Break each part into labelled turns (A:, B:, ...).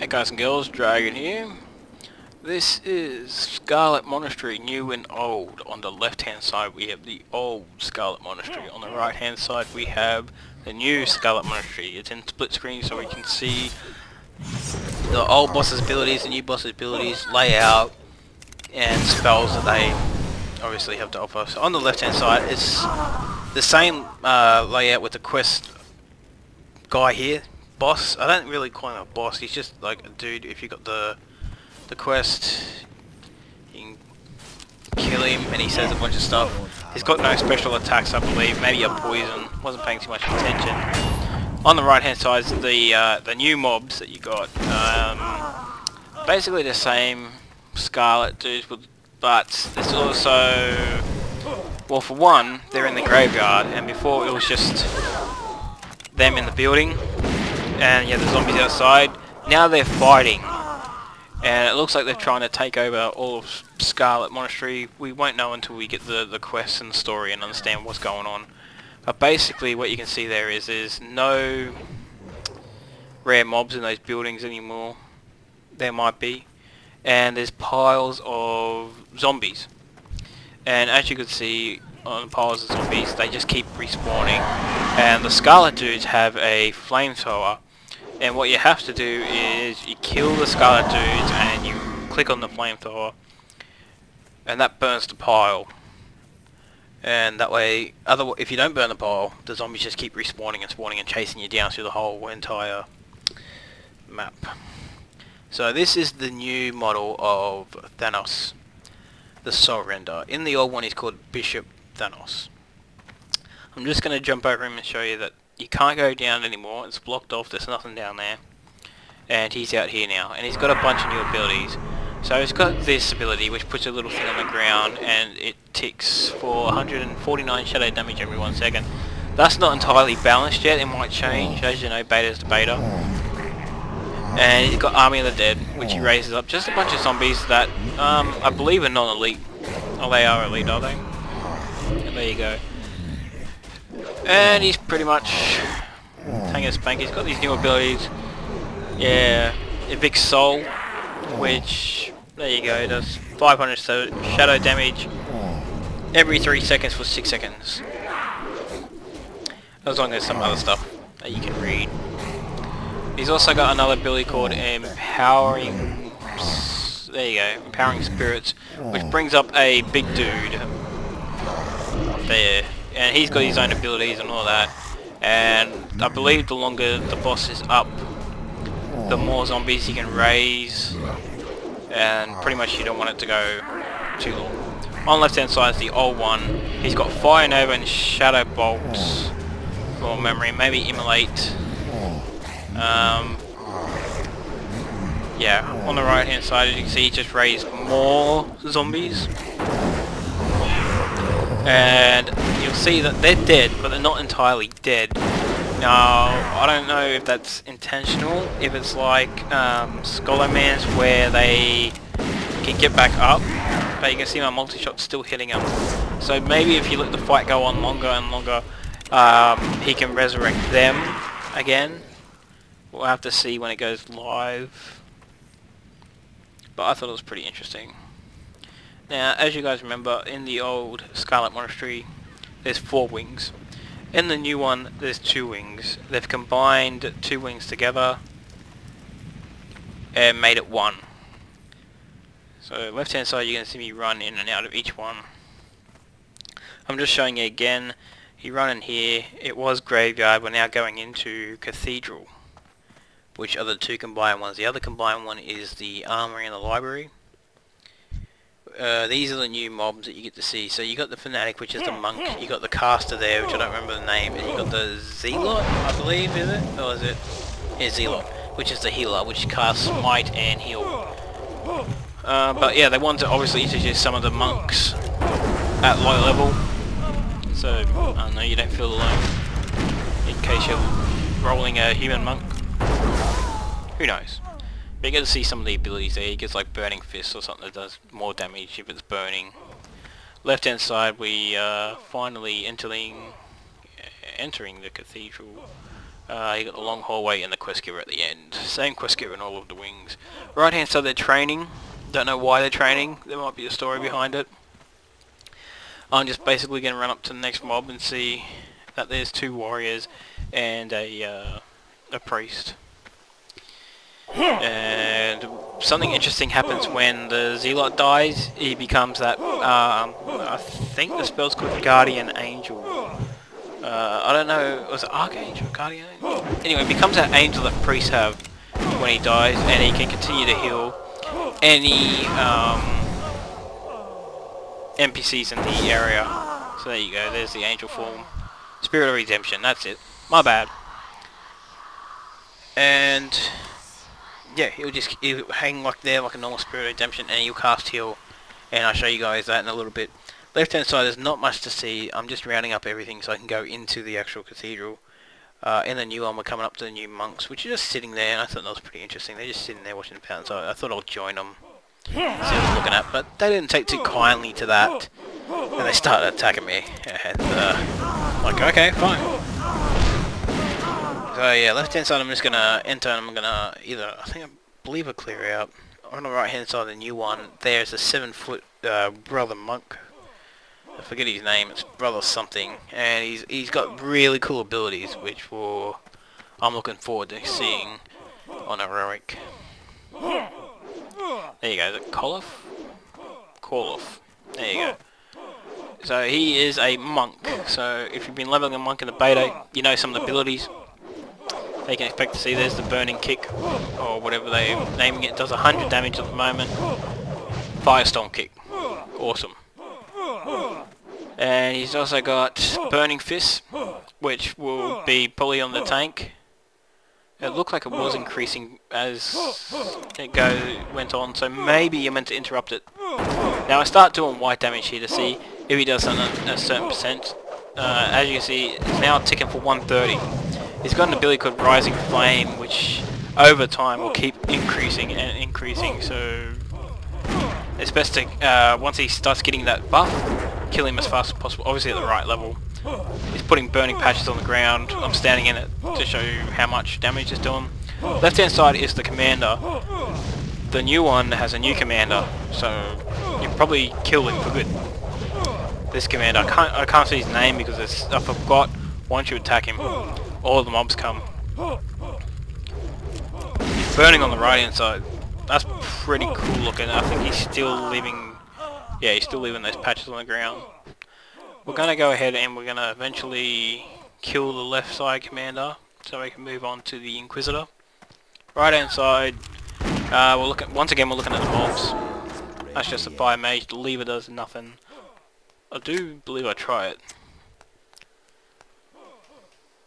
A: Hey guys and girls, Dragon here. This is Scarlet Monastery, new and old. On the left hand side we have the old Scarlet Monastery. On the right hand side we have the new Scarlet Monastery. It's in split screen so we can see the old boss's abilities, the new boss's abilities, layout, and spells that they obviously have to offer. So on the left hand side it's the same layout with the quest guy here. Boss. I don't really call him a boss, he's just like a dude. If you got the quest, you can kill him and he says a bunch of stuff. He's got no special attacks, I believe, maybe a poison, wasn't paying too much attention. On the right hand side is the new mobs that you got. Basically the same Scarlet dudes, but there's also, well, for one, they're in the graveyard, and before it was just them in the building. And yeah, the zombies outside. Now they're fighting, and it looks like they're trying to take over all of Scarlet Monastery. We won't know until we get the quests and the story and understand what's going on. But basically what you can see there is there's no rare mobs in those buildings anymore. There might be. And there's piles of zombies. And as you can see on piles of zombies, they just keep respawning. And the Scarlet dudes have a flamethrower. And what you have to do is you kill the Scarlet dudes and you click on the flamethrower, and that burns the pile. And that way, if you don't burn the pile, the zombies just keep respawning and spawning and chasing you down through the whole entire map. So this is the new model of Thanos, the Soul Render. In the old one he's called Bishop Thanos. I'm just going to jump over him and show you that you can't go down anymore, it's blocked off, there's nothing down there. And he's out here now, and he's got a bunch of new abilities. So he's got this ability which puts a little thing on the ground and it ticks for 149 shadow damage every 1 second. That's not entirely balanced yet, it might change, as you know, beta's to beta. And he's got Army of the Dead, which he raises up just a bunch of zombies that I believe are non-elite. Oh, they are elite, are they? And there you go. And he's pretty much hanging a spank. He's got these new abilities. Yeah, Evict Soul, which, there you go, does 500 shadow damage every 3 seconds for 6 seconds. As long as some other stuff that you can read. He's also got another ability called Empowering, there you go, Empowering Spirits, which brings up a big dude there. And he's got his own abilities and all that, and I believe the longer the boss is up, the more zombies he can raise, and pretty much you don't want it to go too long. On the left hand side is the old one. He's got Fire Nova and Shadow Bolts for memory, maybe Immolate. Yeah, on the right hand side as you can see he just raised more zombies. And you'll see that they're dead, but they're not entirely dead. Now, I don't know if that's intentional, if it's like Scholar Man's where they can get back up, but you can see my multi-shot's still hitting them. So maybe if you let the fight go on longer and longer, he can resurrect them again. We'll have to see when it goes live. But I thought it was pretty interesting. Now, as you guys remember, in the old Scarlet Monastery, there's 4 wings. In the new one, there's 2 wings. They've combined 2 wings together and made it 1. So, left hand side, you're going to see me run in and out of each one. I'm just showing you again. You run in here. It was Graveyard. We're now going into Cathedral, which are the 2 combined ones. The other combined one is the Armory and the Library. These are the new mobs that you get to see. So you got the Fanatic, which is the monk. You got the caster there, which I don't remember the name, and you got the Zealot, I believe, is it? Or is it? Yeah, Zealot, which is the healer, which casts Smite and heal. But yeah, they want to obviously introduce some of the monks at low level, so I don't know, you don't feel alone in case you're rolling a human monk. Who knows? But you get to see some of the abilities there. He gets like Burning Fist or something that does more damage if it's burning. Left hand side we finally entering the cathedral. You got the long hallway and the quest giver at the end. Same quest giver in all of the wings. Right hand side they're training. Don't know why they're training. There might be a story behind it. I'm just basically going to run up to the next mob and see that there's 2 warriors and a priest. And something interesting happens when the zealot dies. He becomes that, I think the spell's called Guardian Angel. I don't know, was it Archangel, Guardian Angel? Anyway, it becomes that angel that priests have when he dies, and he can continue to heal any NPCs in the area. So there you go, there's the angel form. Spirit of Redemption, that's it. My bad. And yeah, he'll hang like there like a normal Spirit of Redemption, and he'll cast heal. And I'll show you guys that in a little bit. Left hand side, there's not much to see. I'm just rounding up everything so I can go into the actual cathedral. In the new one, we're coming up to the new monks, which are just sitting there, and I thought that was pretty interesting. They're just sitting there watching the pattern, so I thought I'll join them. See what I'm looking at, but they didn't take too kindly to that. And they started attacking me. And, like, okay, fine. So yeah, left hand side I'm just gonna enter and I'm gonna either, I believe I clear out. On the right hand side of the new one, there's a 7-foot brother monk. I forget his name, it's brother something. And he's got really cool abilities, which I'm looking forward to seeing on Heroic. There you go, is it Koloff? Koloff. There you go. So he is a monk, so if you've been leveling a monk in the beta, you know some of the abilities. You can expect to see there's the burning kick, or whatever they're naming it. It does 100 damage at the moment. Firestorm kick. Awesome. And he's also got burning fist, which will be probably on the tank. It looked like it was increasing as it went on, so maybe you're meant to interrupt it. Now I start doing white damage here to see if he does something at a certain percent. As you can see, it's now ticking for 130. He's got an ability called Rising Flame, which over time will keep increasing and increasing, so it's best to, once he starts getting that buff, kill him as fast as possible, obviously at the right level. He's putting burning patches on the ground. I'm standing in it to show you how much damage it's doing. Left hand side is the commander. The new one has a new commander, so you probably kill him for good. This commander, I can't see his name because I forgot once you attack him, all of the mobs come. He's burning on the right hand side. That's pretty cool looking. I think he's still leaving, yeah, he's still leaving those patches on the ground. We're going to go ahead and we're going to eventually kill the left side commander so we can move on to the Inquisitor. Right hand side, once again we're looking at the mobs. That's just a fire mage. The lever does nothing. I do believe I try it.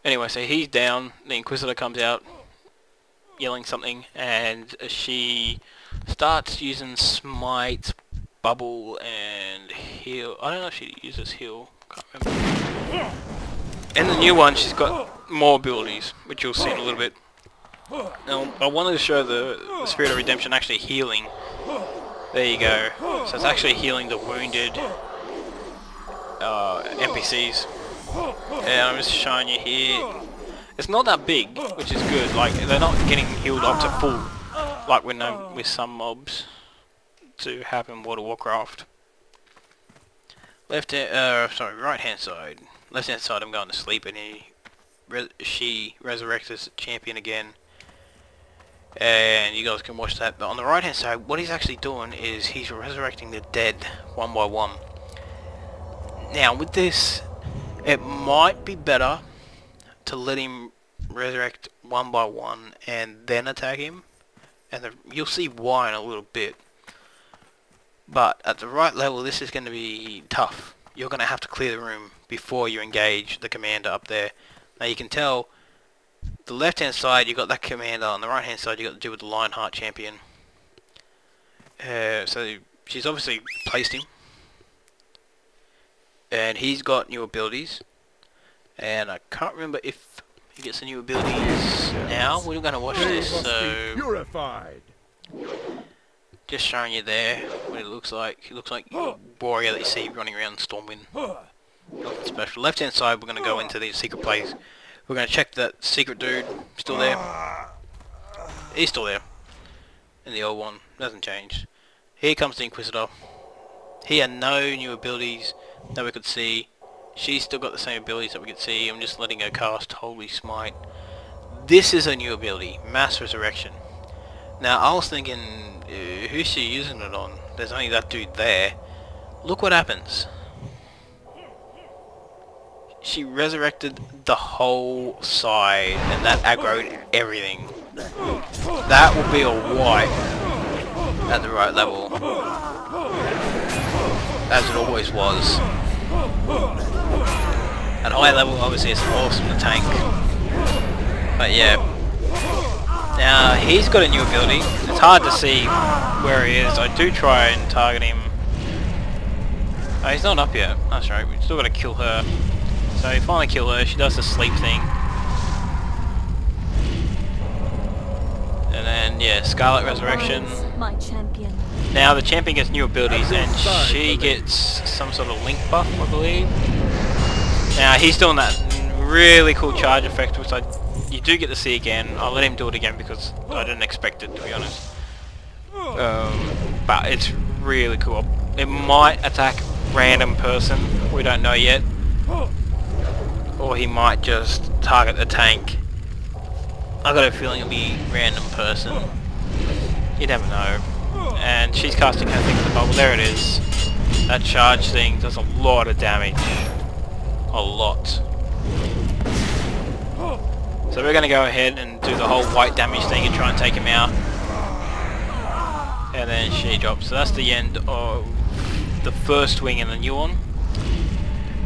A: Anyway, so he's down, the Inquisitor comes out yelling something, and she starts using Smite, Bubble, and Heal. I don't know if she uses Heal, can't remember. In the new one she's got more abilities, which you'll see in a little bit. Now, I wanted to show the Spirit of Redemption actually healing. There you go. So it's actually healing the wounded NPCs. And I'm just showing you here. It's not that big, which is good. Like, they're not getting healed up to full, like we know with some mobs to have in World of Warcraft. Right hand side. Left hand side I'm going to sleep, and she resurrects as champion again. And you guys can watch that. But on the right hand side, what he's actually doing is he's resurrecting the dead one by one. Now with this, it might be better to let him resurrect one by one and then attack him, and you'll see why in a little bit. But at the right level, this is going to be tough. You're going to have to clear the room before you engage the commander up there. Now you can tell the left hand side you got that commander, on the right hand side you got to do with the Lionheart champion. So she's obviously placed him, and he's got new abilities, and I can't remember if he gets the new abilities now. We're going to watch this, so
B: purified.
A: Just showing you there what it looks like. It looks like a warrior that you see running around Stormwind. Nothing special. Left hand side we're going to go into the secret place We're going to check that secret dude still there. He's still there. In the old one. Hasn't changed. Here comes the Inquisitor. He had no new abilities that we could see. She's still got the same abilities that we could see. I'm just letting her cast Holy Smite. This is a new ability. Mass Resurrection. Now I was thinking, who's she using it on? There's only that dude there. Look what happens. She resurrected the whole side and that aggroed everything. That will be a wipe at the right level. As it always was. At high level obviously it's awesome to tank. But yeah. Now he's got a new ability. It's hard to see where he is. I do try and target him. Oh, he's not up yet. That's right. We've still got to kill her. So you finally kill her. She does the sleep thing. And then yeah, Scarlet Resurrection.
B: My champion.
A: Now the champion gets new abilities and she gets some sort of link buff, I believe. Now he's doing that really cool charge effect, which you do get to see again. I'll let him do it again because I didn't expect it, to be honest. But it's really cool. It might attack random person, we don't know yet. Or he might just target the tank. I got a feeling it'll be random person. You never know. And she's casting her thing to the bubble. There it is. That charge thing does a lot of damage. A lot. So we're going to go ahead and do the whole white damage thing and try and take him out. And then she drops. So that's the end of the first wing and the new one.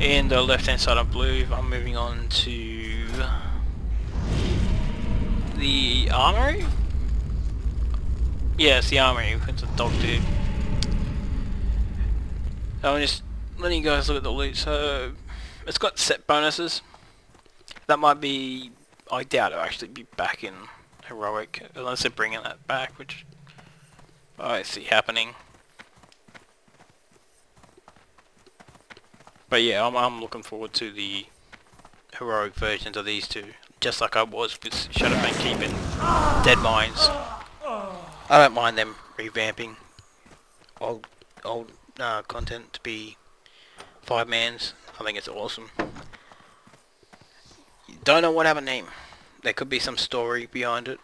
A: In the left hand side of blue, I'm moving on to the armory? Yeah, it's the armory. It's a dog dude. I'm just letting you guys look at the loot. So it's got set bonuses. That might be... I doubt it'll actually be back in heroic unless they're bringing that back, which I see happening. But yeah, I'm looking forward to the heroic versions of these two, just like I was with Shadowbank Keep and Dead Mines. I don't mind them revamping old content to be 5-mans. I think it's awesome. Don't know what have a name. There could be some story behind it.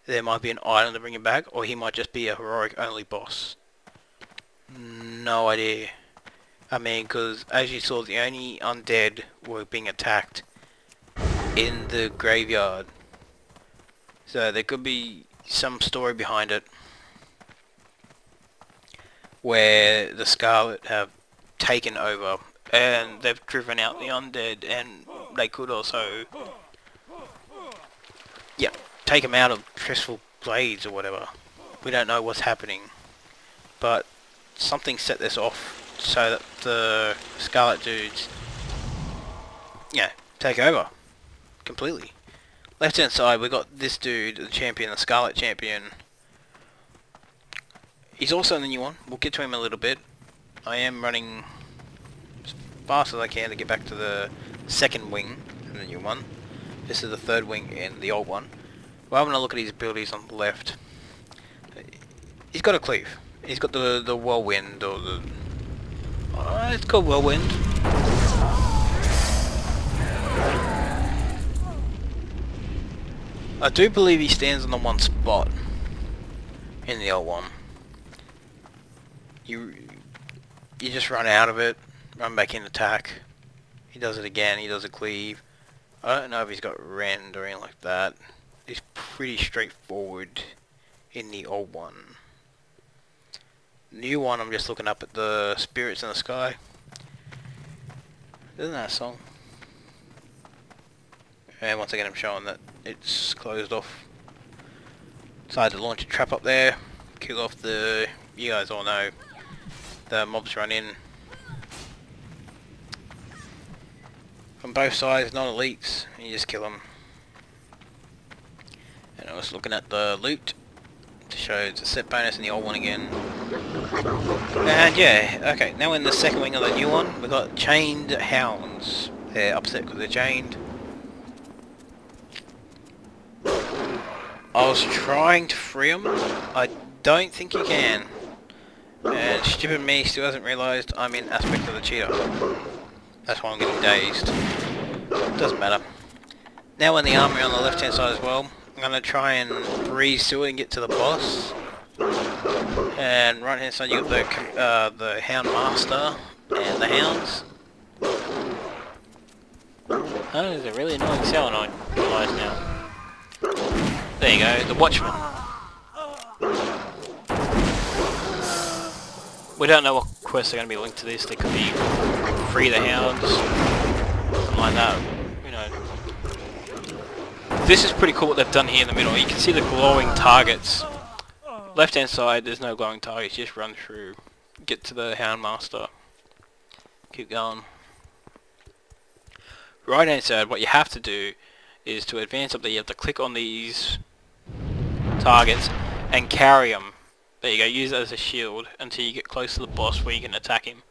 A: There might be an item to bring him back, or he might just be a heroic only boss. No idea. I mean, because as you saw, the only undead were being attacked in the graveyard. So there could be some story behind it, where the Scarlet have taken over and they've driven out the undead, and they could also, yeah, take them out of Tristful Blades or whatever. We don't know what's happening, but something set this off so that the Scarlet dudes, yeah, take over completely. Left hand side, we got this dude, the champion, the Scarlet champion. He's also in the new one. We'll get to him a little bit. I am running as fast as I can to get back to the second wing in the new one. This is the third wing in the old one. We're having a look at his abilities on the left. He's got a cleave. He's got the whirlwind, or the... it's called whirlwind. I do believe he stands on the one spot in the old one. You just run out of it, run back in attack. He does it again, he does a cleave. I don't know if he's got rend or anything like that. It's pretty straightforward in the old one. New one, I'm just looking up at the spirits in the sky. Isn't that a song? And once again I'm showing that it's closed off. Decided to launch a trap up there, kill off the... you guys all know, the mobs run in. From both sides, non-elites, you just kill them. And I was looking at the loot to show the set bonus in the old one again. And yeah, okay, now in the second wing of the new one, we've got chained hounds. They're upset because they're chained. I was trying to free him. I don't think you can. And stupid me still hasn't realised I'm in aspect of the cheetah. That's why I'm getting dazed. Doesn't matter. Now we're in the armory on the left hand side as well. I'm going to try and breeze through it and get to the boss. And right hand side you got the Hound Master and the Hounds. Oh, there's a really annoying sound I realise now. There you go, the Watchman. We don't know what quests are going to be linked to this. They could be free the Hounds, something like that, you know. This is pretty cool what they've done here in the middle. You can see the glowing targets. Left hand side there's no glowing targets, you just run through, get to the Hound Master, keep going. Right hand side, what you have to do is to advance up there, you have to click on these targets and carry them. There you go, use it as a shield until you get close to the boss where you can attack him.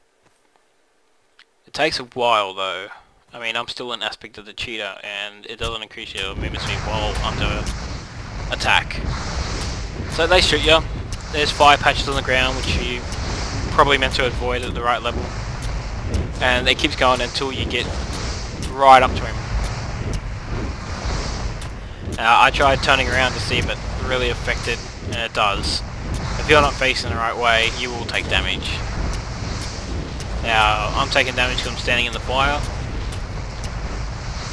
A: It takes a while though. I mean, I'm still in aspect of the cheetah and it doesn't increase your movement speed while under attack. So they shoot you. There's fire patches on the ground which you probably meant to avoid at the right level. And it keeps going until you get right up to him. I tried turning around to see if it really affected, and it does. If you're not facing the right way, you will take damage. Now, I'm taking damage because I'm standing in the fire.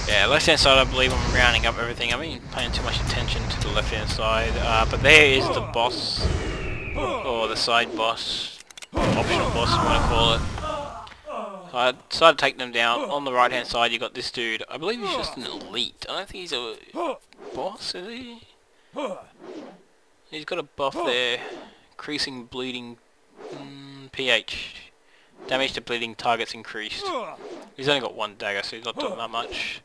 A: Yeah, left hand side I believe I'm rounding up everything. I mean, paying too much attention to the left hand side. But there is the boss, or the side boss, optional boss if you want to call it. So I decided to take them down. On the right hand side you got this dude. I believe he's just an elite. I don't think he's a boss, is he? He's got a buff there. Increasing bleeding pH. Damage to bleeding targets increased. He's only got one dagger, so he's not doing that much.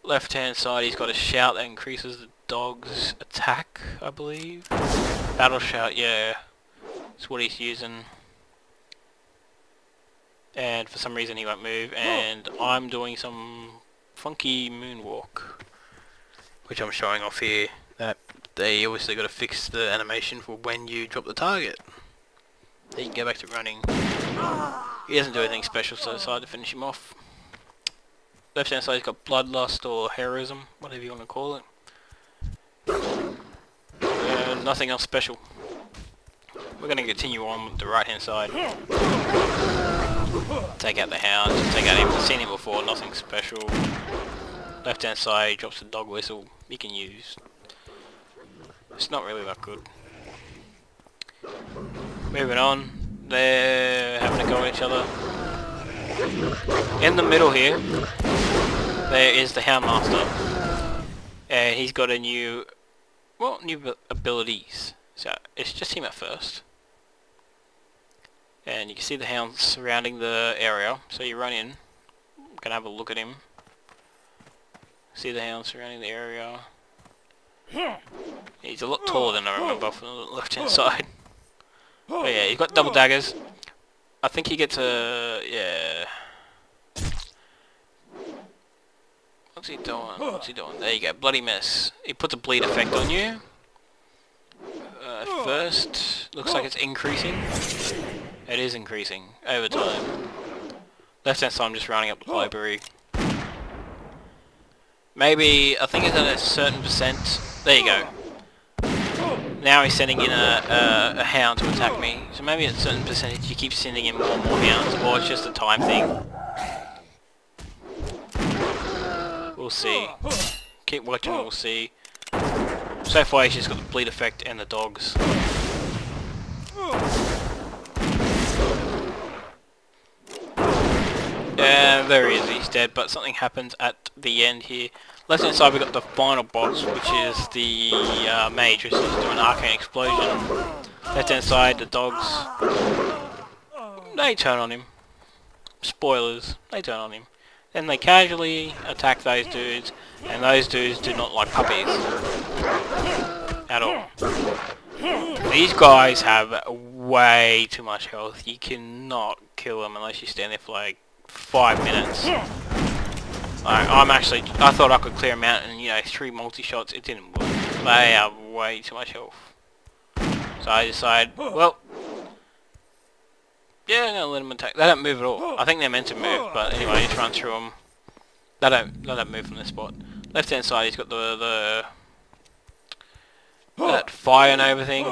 A: Left hand side he's got a shout that increases the dog's attack, I believe. Battle shout, yeah. That's what he's using. And for some reason he won't move, and I'm doing some funky moonwalk, which I'm showing off here. That they obviously got to fix the animation for when you drop the target. Then you can go back to running. He doesn't do anything special, so I decided to finish him off. Left hand side he's got bloodlust or heroism, whatever you want to call it. Nothing else special. We're going to continue on with the right hand side. Take out the Hound, take out him, I've seen him before, nothing special. Left hand side drops the dog whistle, you can use. It's not really that good. Moving on, they're having a go at each other. In the middle here, there is the Hound Master. And he's got a new abilities. So it's just him at first. And you can see the hounds surrounding the area, so you run in. I'm gonna have a look at him. See the hounds surrounding the area. He's a lot taller than I remember from the left hand side. But yeah, he's got double daggers. I think he gets a... yeah. What's he doing? What's he doing? There you go, bloody mess. He puts a bleed effect on you. First, looks like it's increasing. It is increasing over time. Left hand side I'm just rounding up the library. Maybe, I think it's at a certain percent. There you go. Now he's sending in a hound to attack me. So maybe at a certain percentage you keep sending in more and more hounds, or it's just a time thing. We'll see. Keep watching and we'll see. So far he's just got the bleed effect and the dogs. There he is, he's dead, but something happens at the end here. Left hand side we've got the final boss, which is the mage, which is doing an arcane explosion. Left hand side, the dogs, they turn on him. Spoilers, they turn on him. Then they casually attack those dudes, and those dudes do not like puppies. At all. These guys have way too much health. You cannot kill them unless you stand there for like 5 minutes. I thought I could clear them out in 3 multi-shots. It didn't work. They are way too much health. So I decide, well, yeah, I'm gonna let them attack. They don't move at all. I think they're meant to move, but anyway, I just run through them. They don't move from this spot. Left hand side, he's got that fire and everything,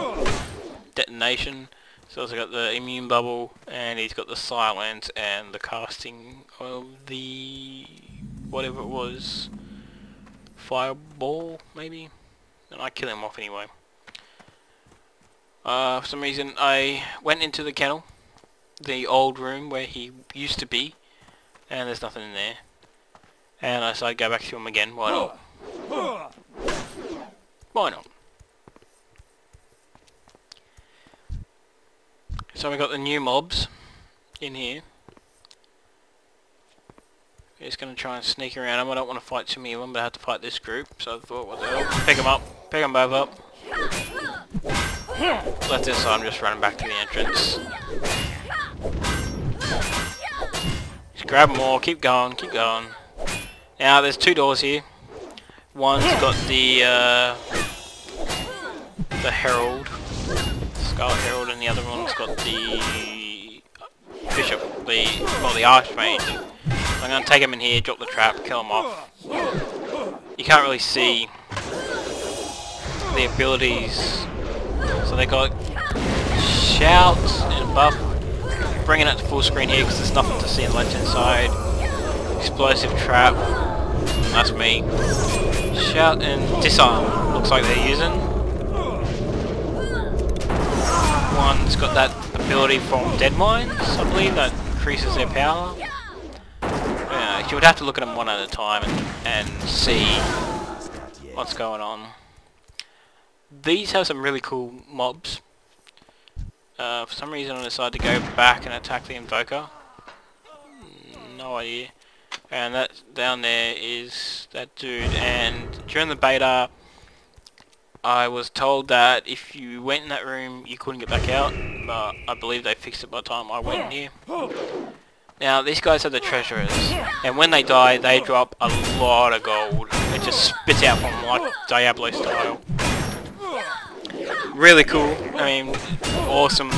A: detonation. He's also got the immune bubble, and he's got the silence and the casting of the whatever it was, fireball maybe. And I kill him off anyway. For some reason, I went into the kennel, the old room where he used to be, and there's nothing in there. And I decided to go back to him again. Why not? Why not? So we got the new mobs in here. We're just going to try and sneak around them. I don't want to fight too many of them, but I have to fight this group. So I thought, what the hell? Pick them up. Pick them both up. Left this side, I'm just running back to the entrance. Just grab them all. Keep going. Keep going. Now, there's two doors here. One's got the Herald. Scarlet Herald, and the other one's got the Bishop, the Archmage. So I'm going to take him in here, drop the trap, kill him off. You can't really see the abilities. So they got Shout and Buff. Bringing it to full screen here because there's nothing to see on the left hand side. Explosive Trap. That's me. Shout and Disarm. Looks like they're using. One's got that ability from Dead Mines, I believe, that increases their power. You would have to look at them one at a time and see what's going on. These have some really cool mobs. For some reason I decided to go back and attack the Invoker. No idea. And that down there is that dude, and during the beta I was told that if you went in that room you couldn't get back out, but I believe they fixed it by the time I went in here. Now these guys are the treasurers, and when they die they drop a lot of gold. It just spits out from them like Diablo style. Really cool. I mean, awesome.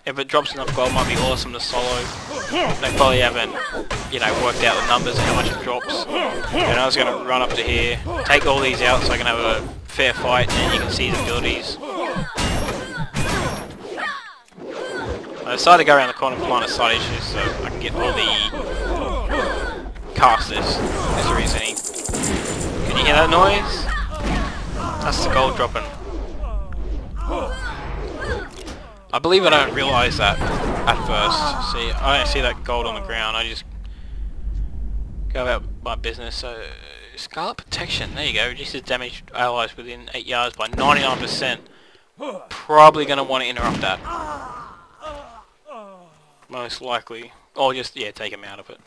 A: If it drops enough gold, it might be awesome to solo. They probably haven't, worked out the numbers and how much it drops. And I was going to run up to here, take all these out so I can have a fair fight, and you can see his abilities. I decided to go around the corner and plant a side issue so I can get all the casters. There's a reasoning. Can you hear that noise? That's the gold dropping. I believe I don't realise that at first. See, I don't see that gold on the ground. I just go about my business. So, Scarlet Protection. There you go. Reduces damage to allies within 8 yards by 99%. Probably going to want to interrupt that. Most likely. Or just, take him out of it.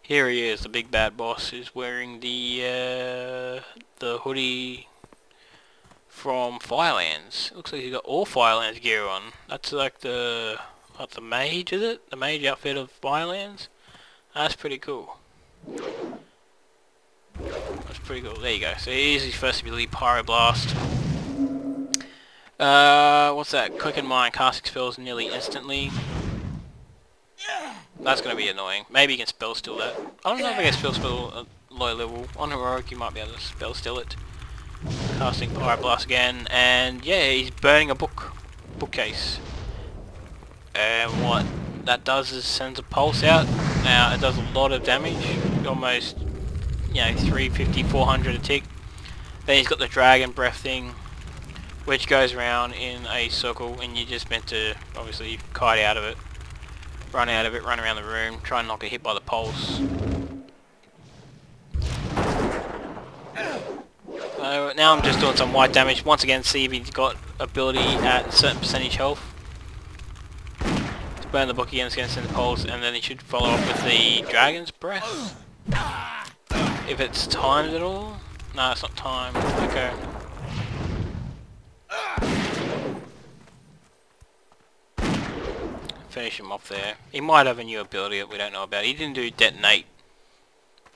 A: Here he is, the big bad boss, who's wearing the hoodie from Firelands. Looks like he's got all Firelands gear on. That's like the mage, is it? The mage outfit of Firelands? That's pretty cool. That's pretty cool. There you go. So here's his first ability, Pyroblast. What's that? Quicken Mind, casting spells nearly instantly. That's going to be annoying. Maybe you can spell steal that. I don't know if I can spell at low level. On Heroic you might be able to spell steal it. Casting Pyroblast again, and yeah, he's burning a bookcase. And what that does is sends a pulse out. Now it does a lot of damage, almost 350, 400 a tick. Then he's got the dragon breath thing, which goes around in a circle, and you're just meant to obviously kite out of it, run around the room, try and not get hit by the pulse. Now I'm just doing some white damage. Once again, see if he's got ability at a certain percentage health. To burn the book again, it's going to send the pulse, and then he should follow up with the dragon's breath. If it's timed at all? No, it's not timed. Okay. Finish him off there. He might have a new ability that we don't know about. He didn't do detonate.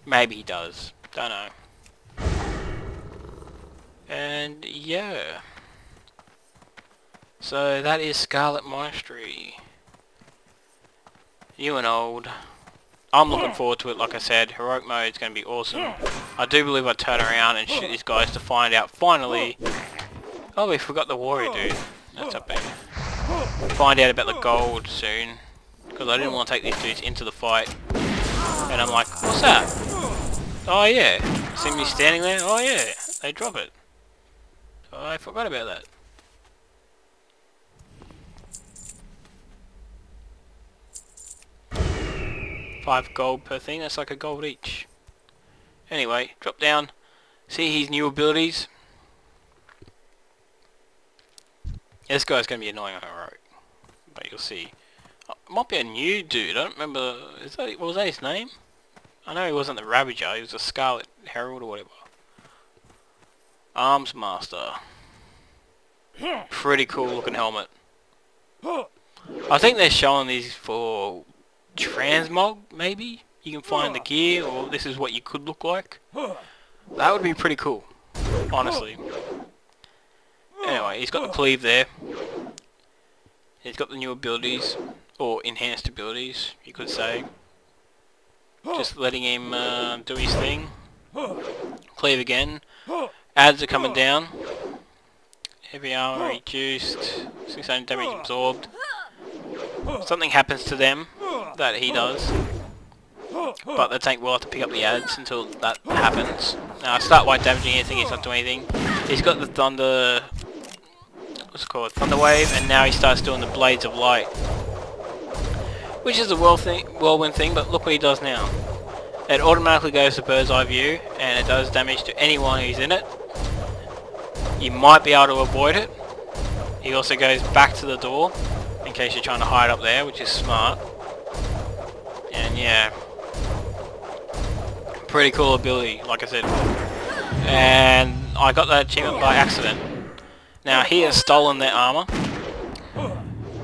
A: Maybe he does. Don't know. And yeah. So that is Scarlet Monastery. New and old. I'm looking forward to it, like I said. Heroic mode is going to be awesome. I do believe I turn around and shoot these guys to find out, finally... Oh, we forgot the warrior dude. That's up there. Find out about the gold soon. Because I didn't want to take these dudes into the fight. And I'm like, what's that? Oh yeah. See me standing there? Oh yeah. They drop it. Oh, I forgot about that. $5 gold per thing, that's like a gold each. Anyway, drop down. See his new abilities. Yeah, this guy's going to be annoying on heroic. But you'll see. Oh, it might be a new dude, I don't remember. What was that his name? I know he wasn't the Ravager, he was a Scarlet Herald or whatever. Arms Master. Pretty cool looking helmet. I think they're showing these for transmog, maybe? You can find the gear, or this is what you could look like. That would be pretty cool, honestly. Anyway, he's got the cleave there. He's got the new abilities, or enhanced abilities, you could say. Just letting him do his thing. Cleave again. Ads are coming down. Heavy armor reduced. 600 damage absorbed. Something happens to them that he does. But the tank will have to pick up the ads until that happens. Now I start white damaging anything, he's not doing anything. He's got the thunder... What's it called? Thunder wave, and now he starts doing the blades of light. Which is a whirlwind thing, but look what he does now. It automatically goes to bird's eye view, and it does damage to anyone who's in it. You might be able to avoid it. He also goes back to the door, in case you're trying to hide up there, which is smart. And yeah. Pretty cool ability, like I said. And I got that achievement by accident. Now he has stolen their armor.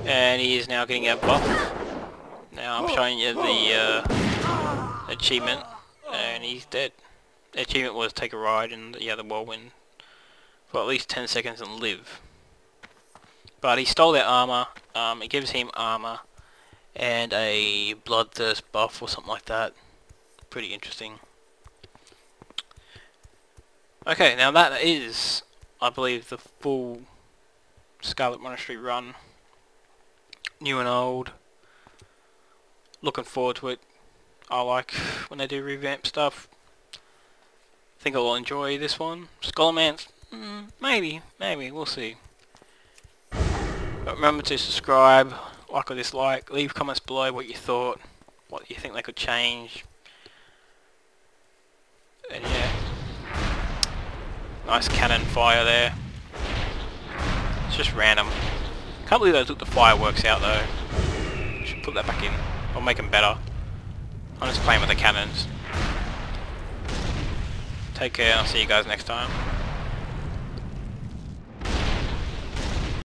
A: And he is now getting a buff. Now I'm showing you the achievement. And he's dead. The achievement was take a ride in the whirlwind for at least 10 seconds and live. But he stole their armor. It gives him armor and a bloodthirst buff or something like that. Pretty interesting. Okay, now that is, I believe, the full Scarlet Monastery run. New and old. Looking forward to it. I like when they do revamp stuff. Think I'll enjoy this one. Scholarmance, maybe, we'll see. But remember to subscribe, like or dislike, leave comments below what you thought, what you think they could change. And yeah, nice cannon fire there. It's just random. Can't believe they took the fireworks out though. Should put that back in, or make them better. I'm just playing with the cannons. Take care, I'll see you guys next time.